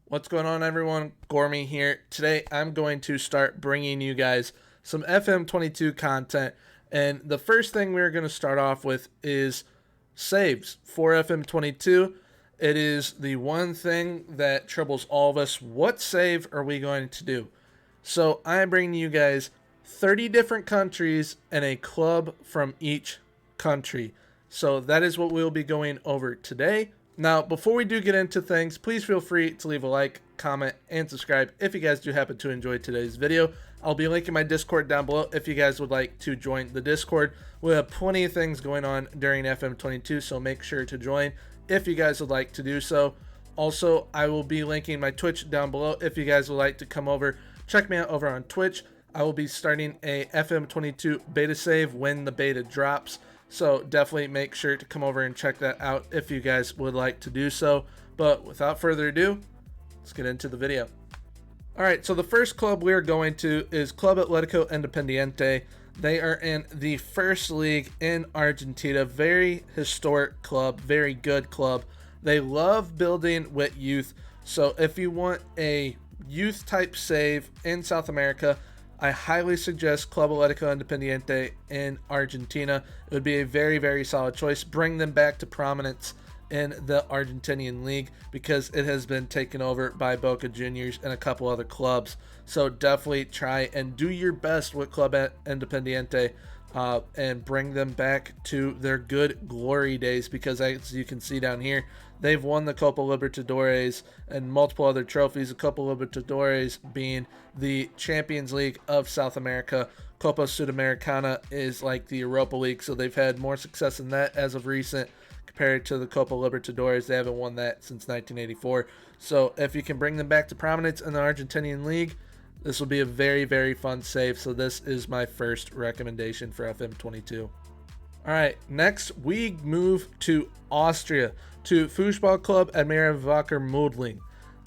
What's going on, everyone? Gormy here. Today I'm going to start bringing you guys some FM22 content, and the first thing we're going to start off with is saves for FM22. It is the one thing that troubles all of us. What save are we going to do? So I am bringing you guys 30 different countries and a club from each country. So that is what we'll be going over today. Now, before we do get into things, please feel free to leave a like, comment, and subscribe if you guys do happen to enjoy today's video. I'll be linking my Discord down below if you guys would like to join the Discord. We have plenty of things going on during FM22, so make sure to join if you guys would like to do so. Also, I will be linking my Twitch down below if you guys would like to come over. Check me out over on Twitch. I will be starting a FM22 beta save when the beta drops. So definitely make sure to come over and check that out if you guys would like to do so. But without further ado, let's get into the video. Alright, so the first club we're going to is Club Atletico Independente. They are in the first league in Argentina. Very historic club, very good club. They love building with youth. So if you want a youth type save in South America, I highly suggest Club Atletico Independente in Argentina. It would be a very, very solid choice. Bring them back to prominence in the Argentinian league because it has been taken over by Boca Juniors and a couple other clubs. So definitely try and do your best with Club Independiente and bring them back to their good glory days, because as you can see down here, they've won the Copa Libertadores and multiple other trophies. The Copa Libertadores being the Champions League of South America. Copa Sudamericana is like the Europa League, so they've had more success in that as of recent compared to the Copa Libertadores. They haven't won that since 1984. So if you can bring them back to prominence in the Argentinian league, this will be a very, very fun save. So this is my first recommendation for FM22. Alright, next we move to Austria, to Fußball Club Admira Wacker Mödling.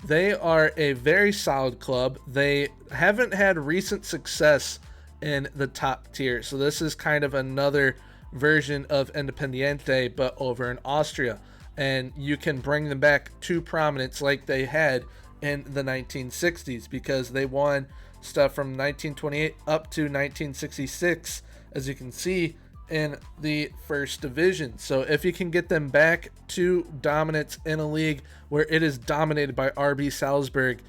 They are a very solid club. They haven't had recent success in the top tier, so this is kind of another version of Independiente, but over in Austria. And you can bring them back to prominence like they had in the 1960s, because they won stuff from 1928 up to 1966, as you can see, in the first division. So if you can get them back to dominance in a league where it is dominated by RB Salzburg,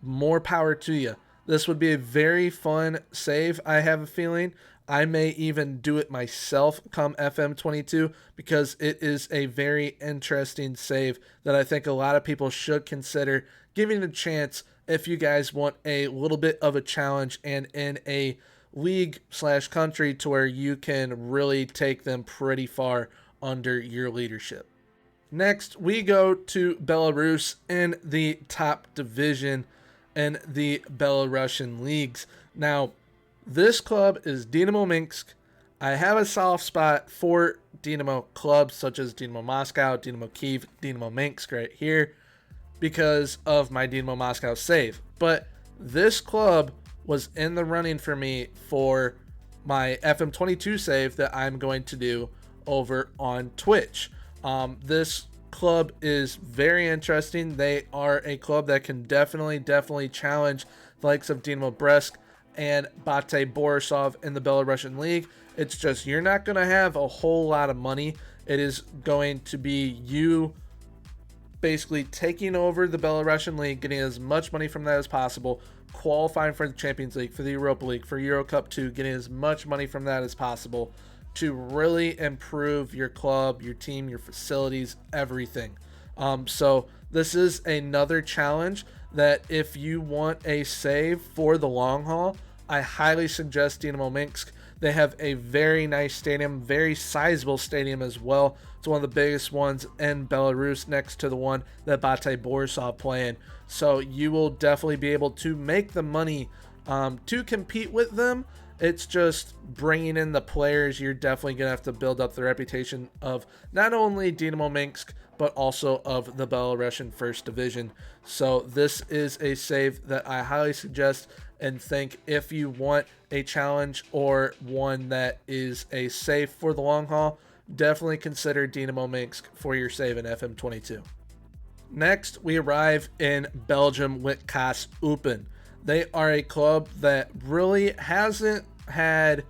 more power to you. This would be a very fun save. I have a feeling I may even do it myself come FM22, because it is a very interesting save that I think a lot of people should consider giving it a chance if you guys want a little bit of a challenge and in a league / country to where you can really take them pretty far under your leadership. Next, we go to Belarus in the top division in the Belarusian leagues. Now, this club is Dynamo Minsk. I have a soft spot for Dynamo clubs such as Dynamo Moscow, Dynamo Kyiv, Dynamo Minsk right here because of my Dynamo Moscow save. But this club was in the running for me for my FM22 save that I'm going to do over on Twitch. This club is very interesting. They are a club that can definitely challenge the likes of Dynamo Brest and Bate Borisov in the Belarusian league. It's just you're not going to have a whole lot of money. It is going to be you basically taking over the Belarusian league, getting as much money from that as possible, qualifying for the Champions League, for the Europa League, for Euro Cup 2, getting as much money from that as possible to really improve your club, your team, your facilities, everything. So this is another challenge that if you want a save for the long haul, I highly suggest Dynamo Minsk. They have a very nice stadium, very sizable stadium as well. It's one of the biggest ones in Belarus, next to the one that Bate Borisov play in. So you will definitely be able to make the money to compete with them. It's just bringing in the players. You're definitely going to have to build up the reputation of not only Dynamo Minsk, but also of the Belarusian First Division. So this is a save that I highly suggest and think if you want a challenge or one that is a save for the long haul, definitely consider Dynamo Minsk for your save in FM22. Next, we arrive in Belgium with KAS Eupen. They are a club that really hasn't had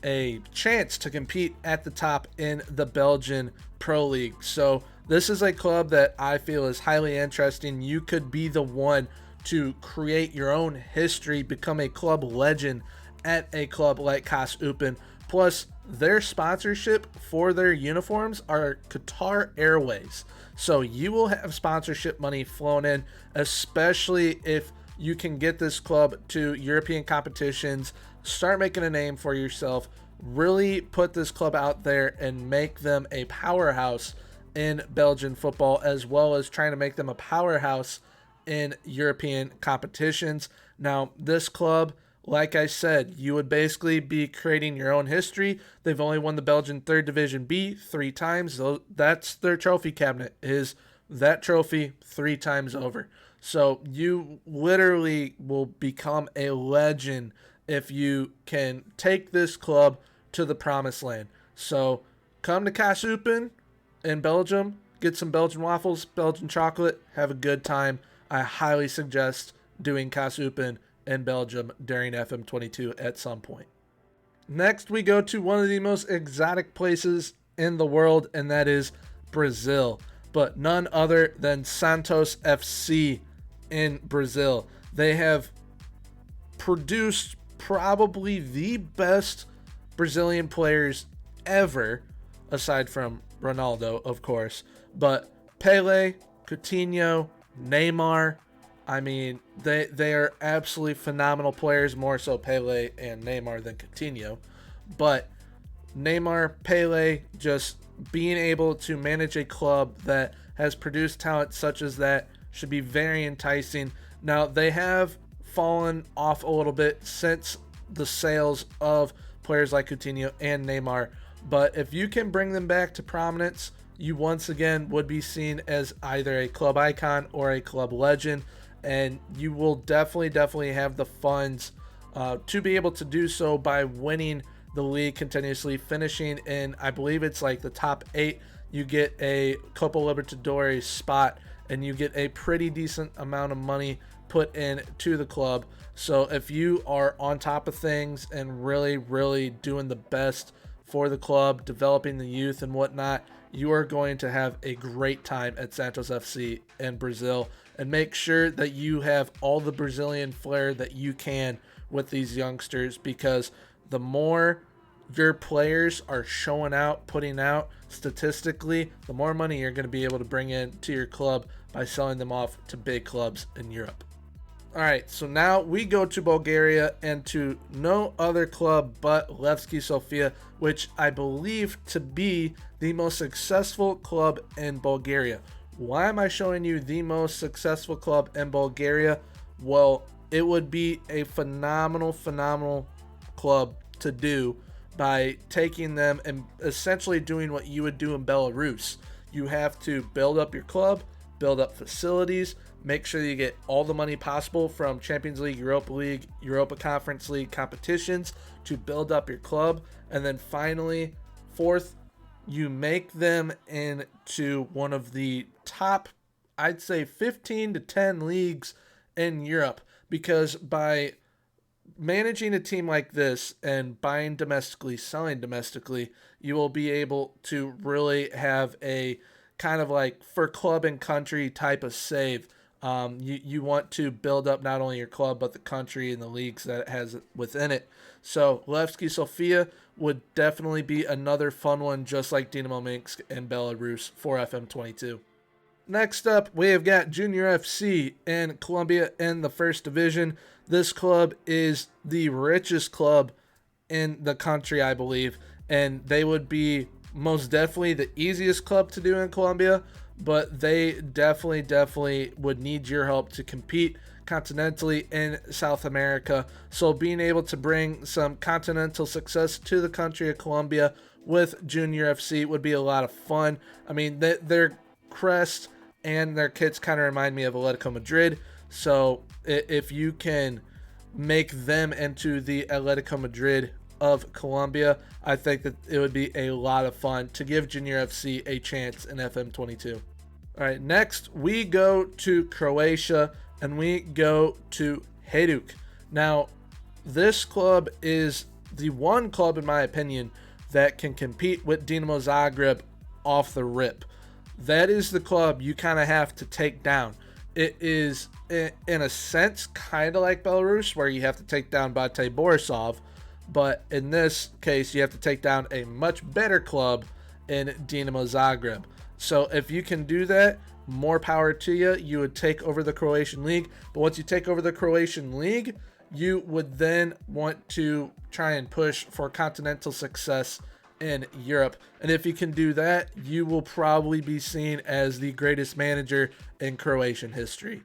a chance to compete at the top in the Belgian Pro League. So this is a club that I feel is highly interesting. You could be the one to create your own history, become a club legend at a club like KAS Eupen. Plus, their sponsorship for their uniforms are Qatar Airways. So you will have sponsorship money flowing in, especially if you can get this club to European competitions, start making a name for yourself, really put this club out there and make them a powerhouse in Belgian football, as well as trying to make them a powerhouse in European competitions. Now, this club, like I said, you would basically be creating your own history. They've only won the Belgian 3rd Division B 3 times. That's their trophy cabinet, is that trophy 3 times over. So you literally will become a legend if you can take this club to the promised land. So come to KAS Eupen in Belgium, get some Belgian waffles, Belgian chocolate, have a good time. I highly suggest doing KAS Eupen in Belgium during FM22 at some point. Next, we go to one of the most exotic places in the world, and that is Brazil. But none other than Santos FC in Brazil. They have produced probably the best Brazilian players ever, aside from Ronaldo, of course. But Pele, Coutinho, Neymar, I mean, they are absolutely phenomenal players, more so Pele and Neymar than Coutinho. But Neymar, Pele, just being able to manage a club that has produced talent such as that should be very enticing. Now, they have fallen off a little bit since the sales of players like Coutinho and Neymar. But if you can bring them back to prominence, you once again would be seen as either a club icon or a club legend. And you will definitely have the funds to be able to do so by winning the league continuously, finishing in, I believe it's like the top 8. You get a Copa Libertadores spot, and you get a pretty decent amount of money put in to the club. So if you are on top of things and really doing the best for the club, developing the youth and whatnot, you are going to have a great time at Santos FC in Brazil. And make sure that you have all the Brazilian flair that you can with these youngsters, because the more your players are showing out, putting out statistically, the more money you're going to be able to bring in to your club by selling them off to big clubs in Europe. All right, so now we go to Bulgaria and to no other club but Levski Sofia, which I believe to be the most successful club in Bulgaria. Why am I showing you the most successful club in Bulgaria? Well, it would be a phenomenal club to do by taking them and essentially doing what you would do in Belarus. You have to build up your club, build up facilities, make sure you get all the money possible from Champions League, Europa Conference League competitions to build up your club. And then finally, fourth, you make them into one of the top, I'd say 15 to 10 leagues in Europe, because by managing a team like this and buying domestically, selling domestically, you will be able to really have a kind of like for club and country type of save. You want to build up not only your club, but the country and the leagues that it has within it. So Levski Sofia would definitely be another fun one, just like Dynamo Minsk and Belarus for FM22. Next up, we have got Junior FC in Colombia in the first division. This club is the richest club in the country, I believe, and they would be most definitely the easiest club to do in Colombia, but they definitely would need your help to compete continentally in South America. So being able to bring some continental success to the country of Colombia with Junior FC would be a lot of fun. I mean, their crest and their kits kind of remind me of Atletico Madrid. So if you can make them into the Atletico Madrid of Colombia, I think that it would be a lot of fun to give Junior FC a chance in FM22. All right, next we go to Croatia and we go to Hajduk. Now, this club is the one club, in my opinion, that can compete with Dynamo Zagreb off the rip. That is the club you kind of have to take down. It is, in a sense, kind of like Belarus, where you have to take down Bate Borisov, but in this case, you have to take down a much better club in Dynamo Zagreb. So if you can do that, more power to you. You would take over the Croatian league, but once you take over the Croatian league, you would then want to try and push for continental success in Europe. And if you can do that, you will probably be seen as the greatest manager in Croatian history.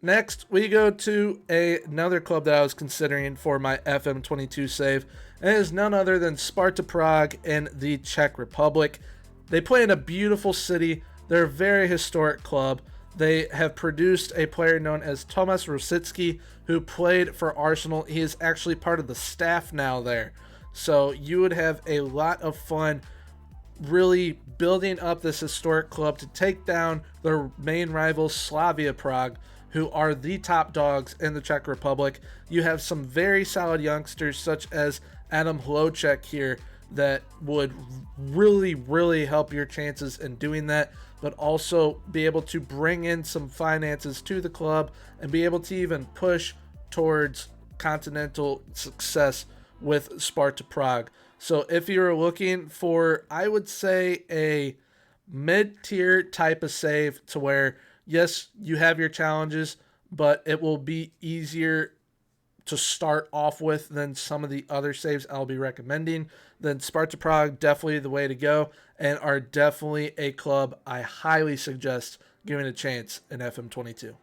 Next, we go to another club that I was considering for my FM22 save, and it is none other than Sparta Prague in the Czech Republic. They play in a beautiful city. They're a very historic club. They have produced a player known as Tomas Rosický, who played for Arsenal. He is actually part of the staff now there. So you would have a lot of fun really building up this historic club to take down their main rival Slavia Prague, who are the top dogs in the Czech Republic. You have some very solid youngsters such as Adam Hloček here that would really help your chances in doing that, but also be able to bring in some finances to the club and be able to even push towards continental success with Sparta Prague. So if you're looking for, I would say, a mid-tier type of save to where, yes, you have your challenges, but it will be easier to start off with than some of the other saves I'll be recommending, then Sparta Prague, definitely the way to go, and are definitely a club I highly suggest giving a chance in FM22.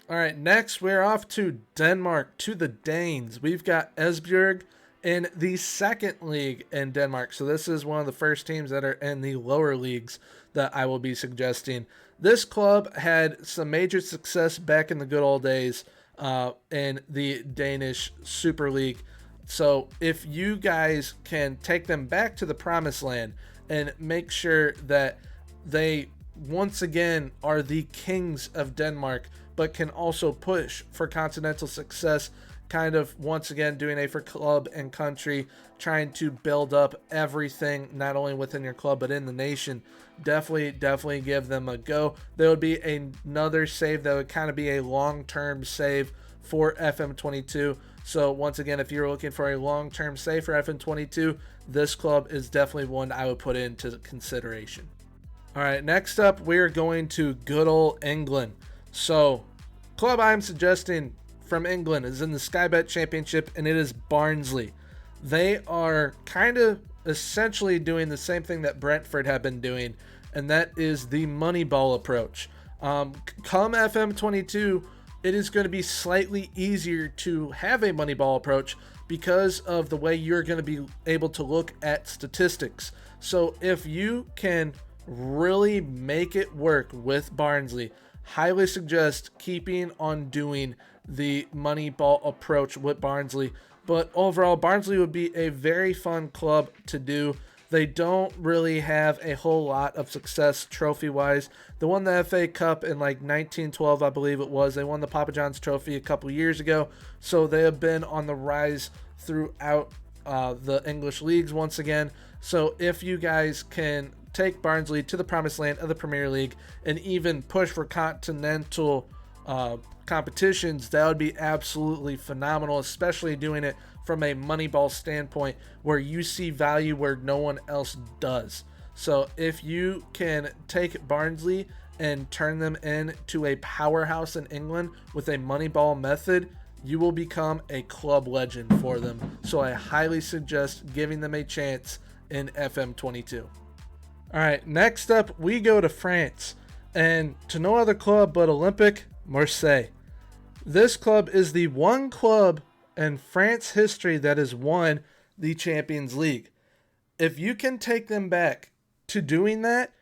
All right, next we're off to Denmark, to the Danes. We've got Esbjerg in the second league in Denmark. So this is one of the first teams that are in the lower leagues that I will be suggesting. This club had some major success back in the good old days in the Danish Super League. So if you guys can take them back to the promised land and make sure that they once again are the kings of Denmark, but can also push for continental success, kind of once again doing a for club and country, trying to build up everything not only within your club but in the nation, definitely give them a go. There would be another save that would kind of be a long-term save for FM22. So once again, if you're looking for a long-term save for FM22, this club is definitely one I would put into consideration. All right, next up we're going to good old England. So club I'm suggesting from England is in the Sky Bet Championship, and it is Barnsley. They are kind of essentially doing the same thing that Brentford have been doing, and that is the money ball approach. Come FM22, it is going to be slightly easier to have a money ball approach because of the way you're going to be able to look at statistics. So if you can really make it work with Barnsley, highly suggest keeping on doing the money ball approach with Barnsley. But overall, Barnsley would be a very fun club to do. They don't really have a whole lot of success trophy-wise. They won the FA Cup in like 1912, I believe it was. They won the Papa John's Trophy a couple years ago. So they have been on the rise throughout the English leagues once again. So if you guys can take Barnsley to the promised land of the Premier League and even push for continental competitions, that would be absolutely phenomenal, especially doing it from a Moneyball standpoint where you see value where no one else does. So if you can take Barnsley and turn them into a powerhouse in England with a Moneyball method, you will become a club legend for them. So I highly suggest giving them a chance in FM22. All right, next up we go to France, and to no other club but Olympique Marseille. This club is the one club in France history that has won the Champions League. If you can take them back to doing that,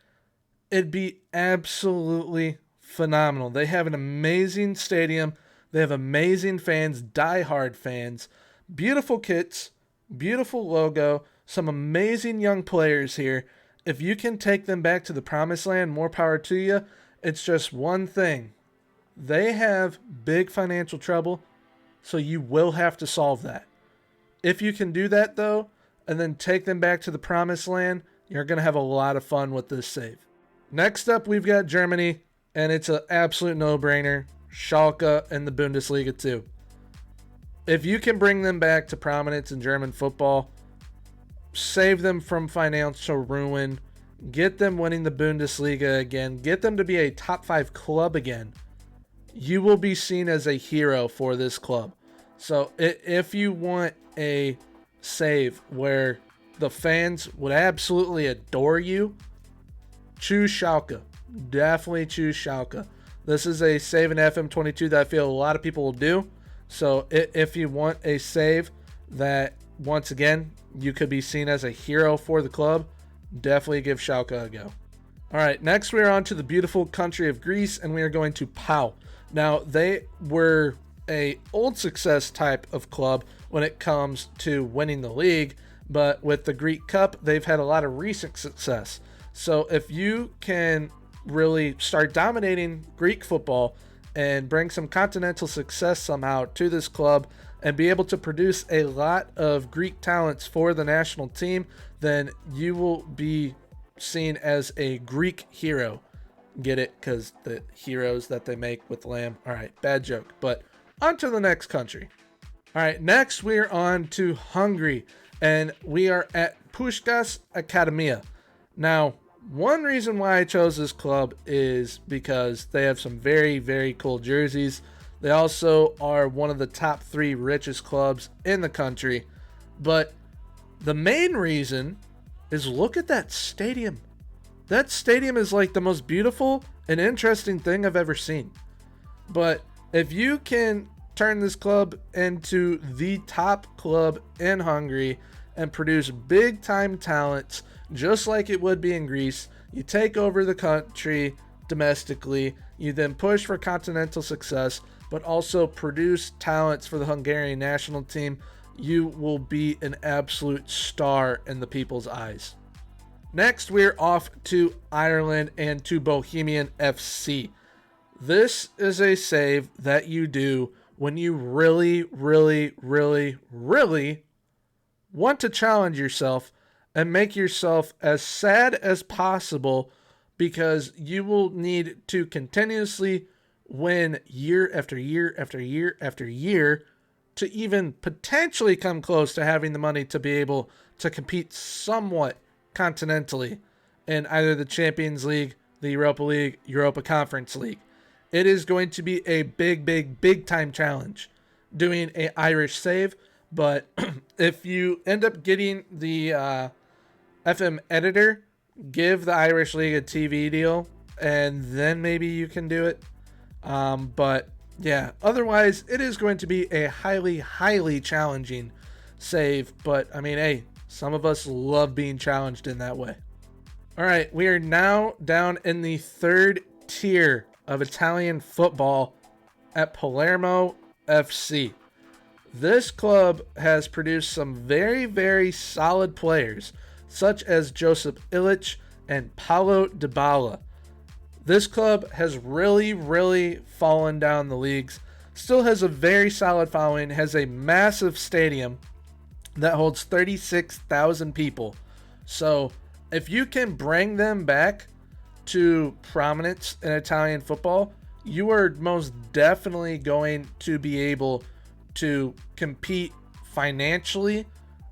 it'd be absolutely phenomenal. They have an amazing stadium. They have amazing fans, diehard fans, beautiful kits, beautiful logo, some amazing young players here. If you can take them back to the promised land, more power to you. It's just one thing. They have big financial trouble, so you will have to solve that. If you can do that, though, and then take them back to the promised land, you're going to have a lot of fun with this save. Next up, we've got Germany, and it's an absolute no-brainer. Schalke in the Bundesliga too. If you can bring them back to prominence in German football, save them from financial ruin, get them winning the Bundesliga again, get them to be a top 5 club again, you will be seen as a hero for this club. So if you want a save where the fans would absolutely adore you, choose Schalke. Definitely choose Schalke. This is a save in FM22 that I feel a lot of people will do. So if you want a save that, once again, you could be seen as a hero for the club, definitely give Schalke a go. All right, next we are on to the beautiful country of Greece, and we are going to PAO. Now, they were a old success type of club when it comes to winning the league, but with the Greek Cup, they've had a lot of recent success. So if you can really start dominating Greek football and bring some continental success somehow to this club and be able to produce a lot of Greek talents for the national team, then you will be seen as a Greek hero. Get it? Because the heroes that they make with lamb. All right, bad joke. But on to the next country. All right, next we're on to Hungary, and we are at Puskás Akadémia. Now, one reason why I chose this club is because they have some very, very cool jerseys. They also are one of the top 3 richest clubs in the country. But the main reason is, look at that stadium. That stadium is like the most beautiful and interesting thing I've ever seen. But if you can turn this club into the top club in Hungary and produce big time talents just like it would be in Greece, you take over the country domestically, you then push for continental success, but also produce talents for the Hungarian national team, you will be an absolute star in the people's eyes. Next, we're off to Ireland and to Bohemian FC. This is a save that you do when you really, really, really, really want to challenge yourself and make yourself as sad as possible, because you will need to continuously win year after year after year after year to even potentially come close to having the money to be able to compete somewhat continentally in either the Champions League, the Europa League, Europa Conference League. It is going to be a big, big, big time challenge doing an Irish save, but if you end up getting the FM editor, give the Irish League a TV deal, and then maybe you can do it. But yeah, otherwise it is going to be a highly, highly challenging save. But I mean, hey, some of us love being challenged in that way. All right, we are now down in the 3rd tier of Italian football at Palermo FC. This club has produced some very, very solid players, such as Josip Ilic and Paulo Dybala. This club has really, really fallen down the leagues, still has a very solid following, has a massive stadium that holds 36,000 people. So if you can bring them back to prominence in Italian football, you are most definitely going to be able to compete financially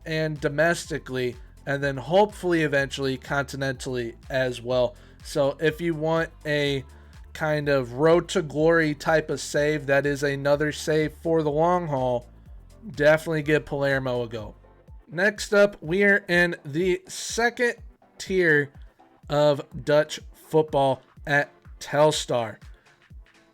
and domestically, and then hopefully eventually continentally as well. So if you want a kind of road to glory type of save that is another save for the long haul, definitely give Palermo a go. Next up, we are in the 2nd tier of Dutch football at Telstar.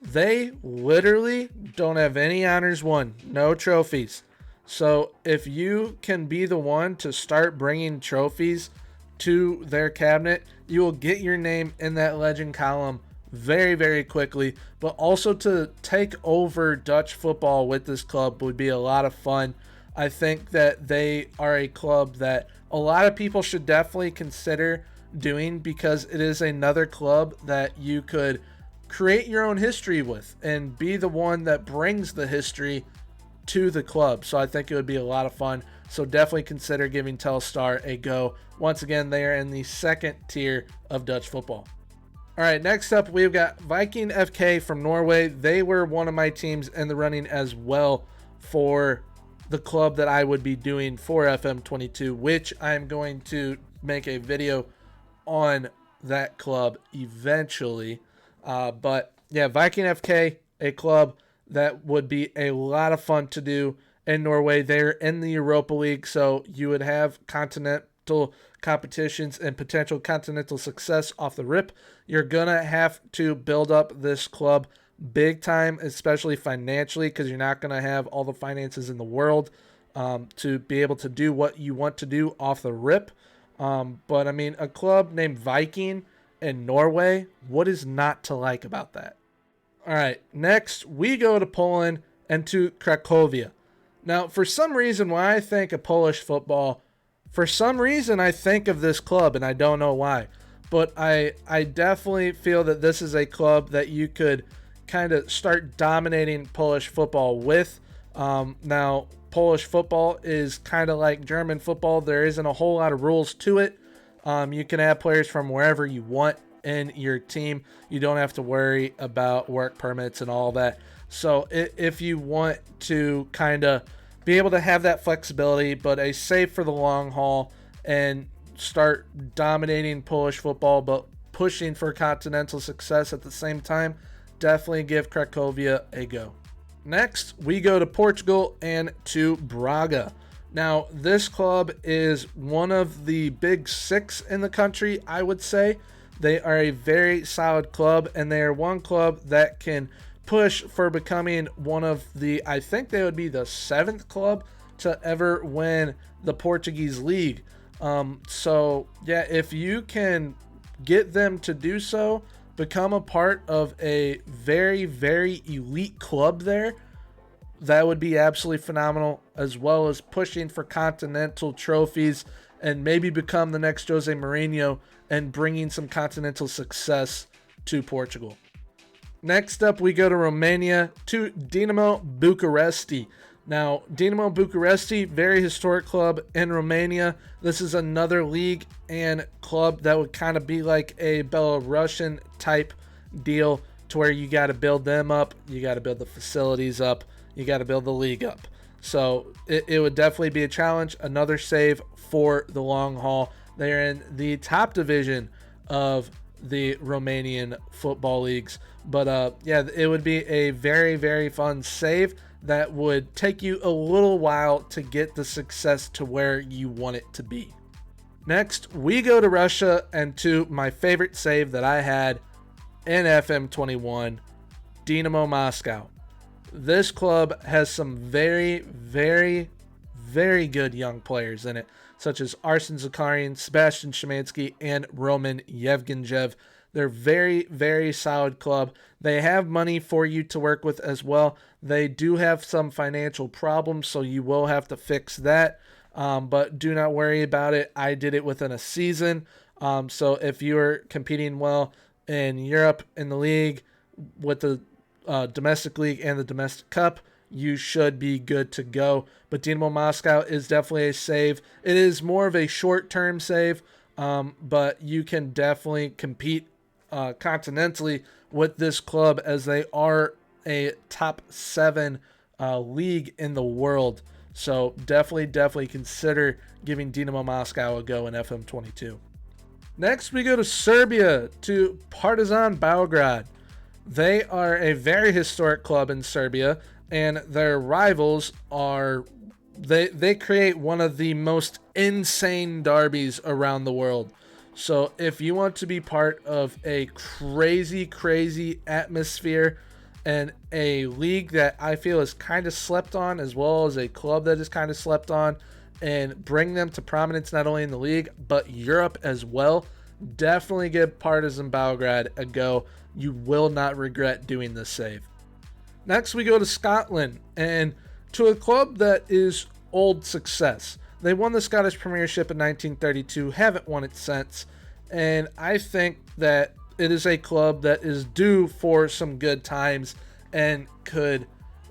They literally don't have any honors won, no trophies. So if you can be the one to start bringing trophies to their cabinet, you will get your name in that legend column very, very quickly. But also to take over Dutch football with this club would be a lot of fun. I think that they are a club that a lot of people should definitely consider doing, because it is another club that you could create your own history with and be the one that brings the history to the club. So I think it would be a lot of fun. So definitely consider giving Telstar a go. Once again, they are in the second tier of Dutch football. All right, next up, we've got Viking FK from Norway. They were one of my teams in the running as well for the club that I would be doing for FM22, which I'm going to make a video on that club eventually. But yeah, Viking FK, a club that would be a lot of fun to do in Norway. They're in the Europa League, so you would have continental competitions and potential continental success off the rip. You're going to have to build up this club big time, especially financially, because you're not going to have all the finances in the world to be able to do what you want to do off the rip. But I mean, a club named Viking in Norway, what is not to like about that? All right, next we go to Poland and to Krakow. Now, for some reason, when I think of Polish football, for some reason I think of this club, and I don't know why. But I definitely feel that this is a club that you could kind of start dominating Polish football with. Now, Polish football is kind of like German football. There isn't a whole lot of rules to it. You can have players from wherever you want in your team. You don't have to worry about work permits and all that. So if you want to kind of be able to have that flexibility, but a save for the long haul and start dominating Polish football, but pushing for continental success at the same time, definitely give Krakow a go. Next, we go to Portugal and to Braga. Now, this club is one of the big six in the country, I would say. They are a very solid club, and they are one club that can push for becoming one of the, I think they would be the 7th club to ever win the Portuguese league. So, yeah, if you can get them to do so, become a part of a very, very elite club there, that would be absolutely phenomenal, as well as pushing for continental trophies and maybe become the next Jose Mourinho and bringing some continental success to Portugal. Next up, we go to Romania, to Dynamo Bucharest. Now, Dynamo Bucharest, very historic club in Romania. This is another league and club that would kind of be like a Belarusian type deal, to where you got to build them up, you got to build the facilities up, you got to build the league up. So it would definitely be a challenge, another save for the long haul. They're in the top division of the Romanian football leagues. But yeah, it would be a very, very fun save that would take you a little while to get the success to where you want it to be. Next, we go to Russia and to my favorite save that I had in FM21, Dynamo Moscow. This club has some very, very, very good young players in it, such as Arsen Zakarian, Sebastian Szymanski, and Roman Yevgenjev. They're very, very solid club. They have money for you to work with as well. They do have some financial problems, so you will have to fix that. But do not worry about it. I did it within a season. So if you're competing well in Europe, in the league, with the domestic league and the domestic cup, you should be good to go. But Dynamo Moscow is definitely a save. It is more of a short-term save, but you can definitely compete continentally with this club, as they are a top 7 league in the world. So definitely consider giving Dynamo Moscow a go in FM22. Next, we go to Serbia, to Partizan Belgrade. They are a very historic club in Serbia, and their rivals are, they create one of the most insane derbies around the world. So if you want to be part of a crazy atmosphere and a league that I feel is kind of slept on, as well as a club that is kind of slept on, and bring them to prominence not only in the league but Europe as well, definitely give Partizan Belgrade a go. You will not regret doing this save. Next, we go to Scotland and to a club that is old success. They won the Scottish Premiership in 1932, haven't won it since, and I think that it is a club that is due for some good times and could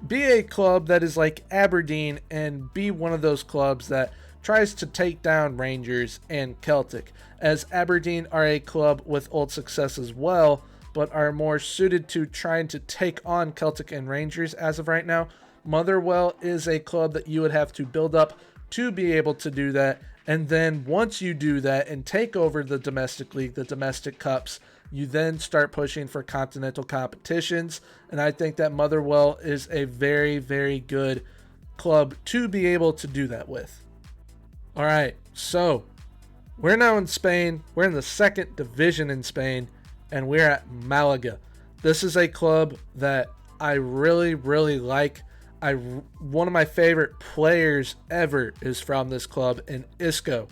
be a club that is like Aberdeen and be one of those clubs that tries to take down Rangers and Celtic, as Aberdeen are a club with old success as well, but are more suited to trying to take on Celtic and Rangers as of right now. Motherwell is a club that you would have to build up to be able to do that, and then once you do that and take over the domestic league, the domestic cups, you then start pushing for continental competitions, and I think that Motherwell is a very, very good club to be able to do that with. All right, so we're now in Spain. We're in the second division in Spain, and we're at Malaga. This is a club that I really, really like. One of my favorite players ever is from this club, in Isco.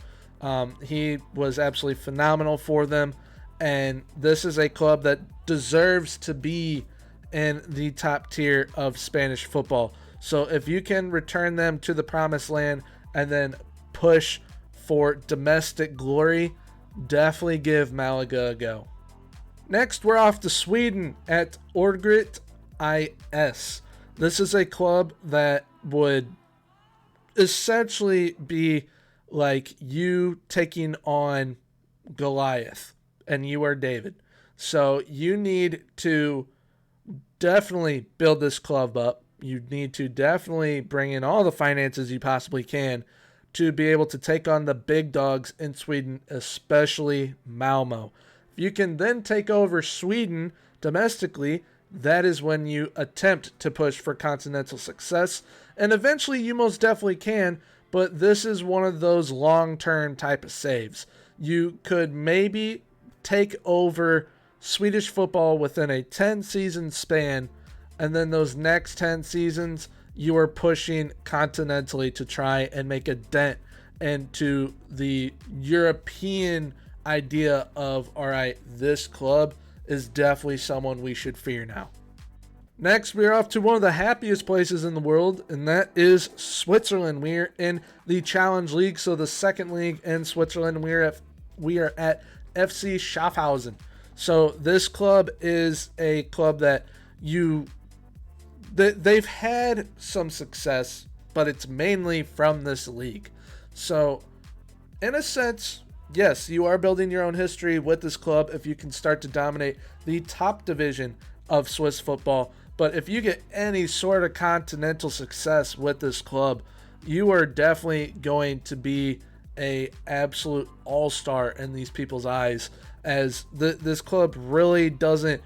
He was absolutely phenomenal for them, and this is a club that deserves to be in the top tier of Spanish football. So if you can return them to the promised land and then push for domestic glory, definitely give Malaga a go. Next, we're off to Sweden at Örgryte IS. This is a club that would essentially be like you taking on Goliath, and you are David. So you need to definitely build this club up. You need to definitely bring in all the finances you possibly can to be able to take on the big dogs in Sweden, especially Malmo. If you can then take over Sweden domestically, that is when you attempt to push for continental success, and eventually you most definitely can, but this is one of those long-term type of saves. You could maybe take over Swedish football within a 10-season span, and then those next 10 seasons, you are pushing continentally to try and make a dent into the European idea of, all right, this club is definitely someone we should fear now. Next, we're off to one of the happiest places in the world, and that is Switzerland. We're in the Challenge League, so the second league in Switzerland. We are at FC Schaffhausen. So this club is a club that they've had some success, but it's mainly from this league. So in a sense, yes, you are building your own history with this club if you can start to dominate the top division of Swiss football. But if you get any sort of continental success with this club, you are definitely going to be a absolute all-star in these people's eyes, as this club really doesn't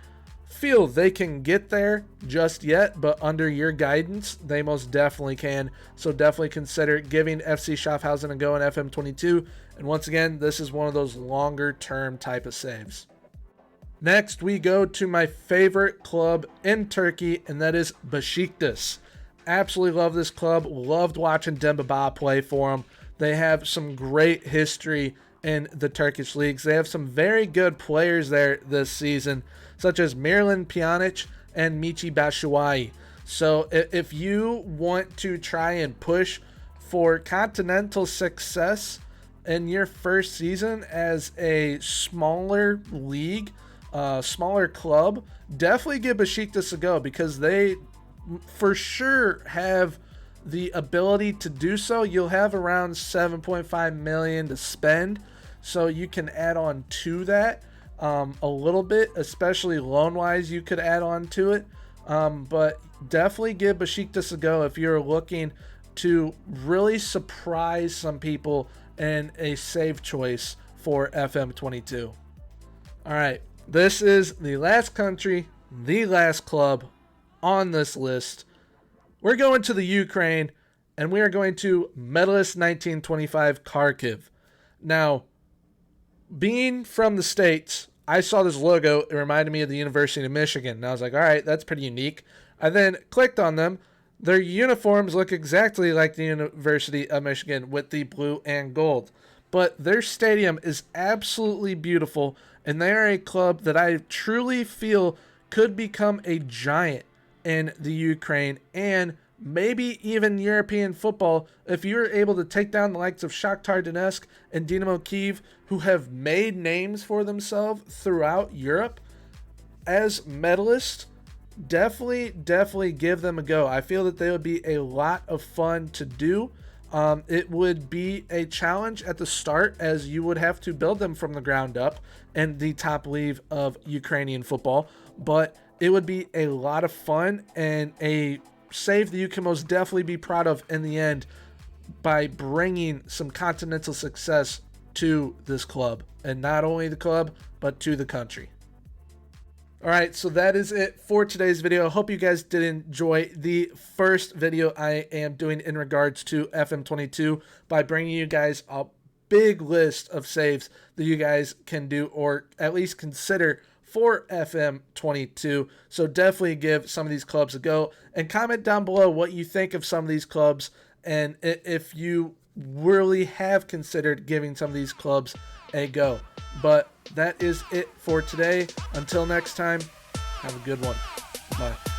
feel they can get there just yet, but under your guidance, they most definitely can. So definitely consider giving FC Schaffhausen a go in FM22. And once again, this is one of those longer term type of saves. Next, we go to my favorite club in Turkey, and that is Besiktas. Absolutely love this club. Loved watching Demba Ba play for them. They have some great history in the Turkish leagues. They have some very good players there this season, such as Miralem Pjanic and Michy Batshuayi. So if you want to try and push for continental success in your first season as a smaller league, smaller club, definitely give Besiktas a go, because they for sure have the ability to do so. You'll have around 7.5 million to spend, so you can add on to that a little bit, especially loan wise. You could add on to it, but definitely give Besiktas a go if you're looking to really surprise some people and a save choice for FM22. All right, this is the last country, the last club on this list. We're going to the Ukraine, and we are going to Medalist 1925 Kharkiv. Now, being from the States, I saw this logo. It reminded me of the University of Michigan, and I was like, all right, that's pretty unique. I then clicked on them. Their uniforms look exactly like the University of Michigan with the blue and gold. But their stadium is absolutely beautiful, and they are a club that I truly feel could become a giant in the Ukraine and maybe even European football, if you're able to take down the likes of Shakhtar Donetsk and Dynamo Kyiv, who have made names for themselves throughout Europe as medalists, definitely give them a go. I feel that they would be a lot of fun to do. It would be a challenge at the start, as you would have to build them from the ground up in the top league of Ukrainian football, but it would be a lot of fun and a save that you can most definitely be proud of in the end by bringing some continental success to this club, and not only the club but to the country. All right, so that is it for today's video. I hope you guys did enjoy the first video I am doing in regards to FM22 by bringing you guys a big list of saves that you guys can do, or at least consider, for FM22. So definitely give some of these clubs a go, and comment down below what you think of some of these clubs, and if you really have considered giving some of these clubs a go. But that is it for today. Until next time, have a good one. Bye.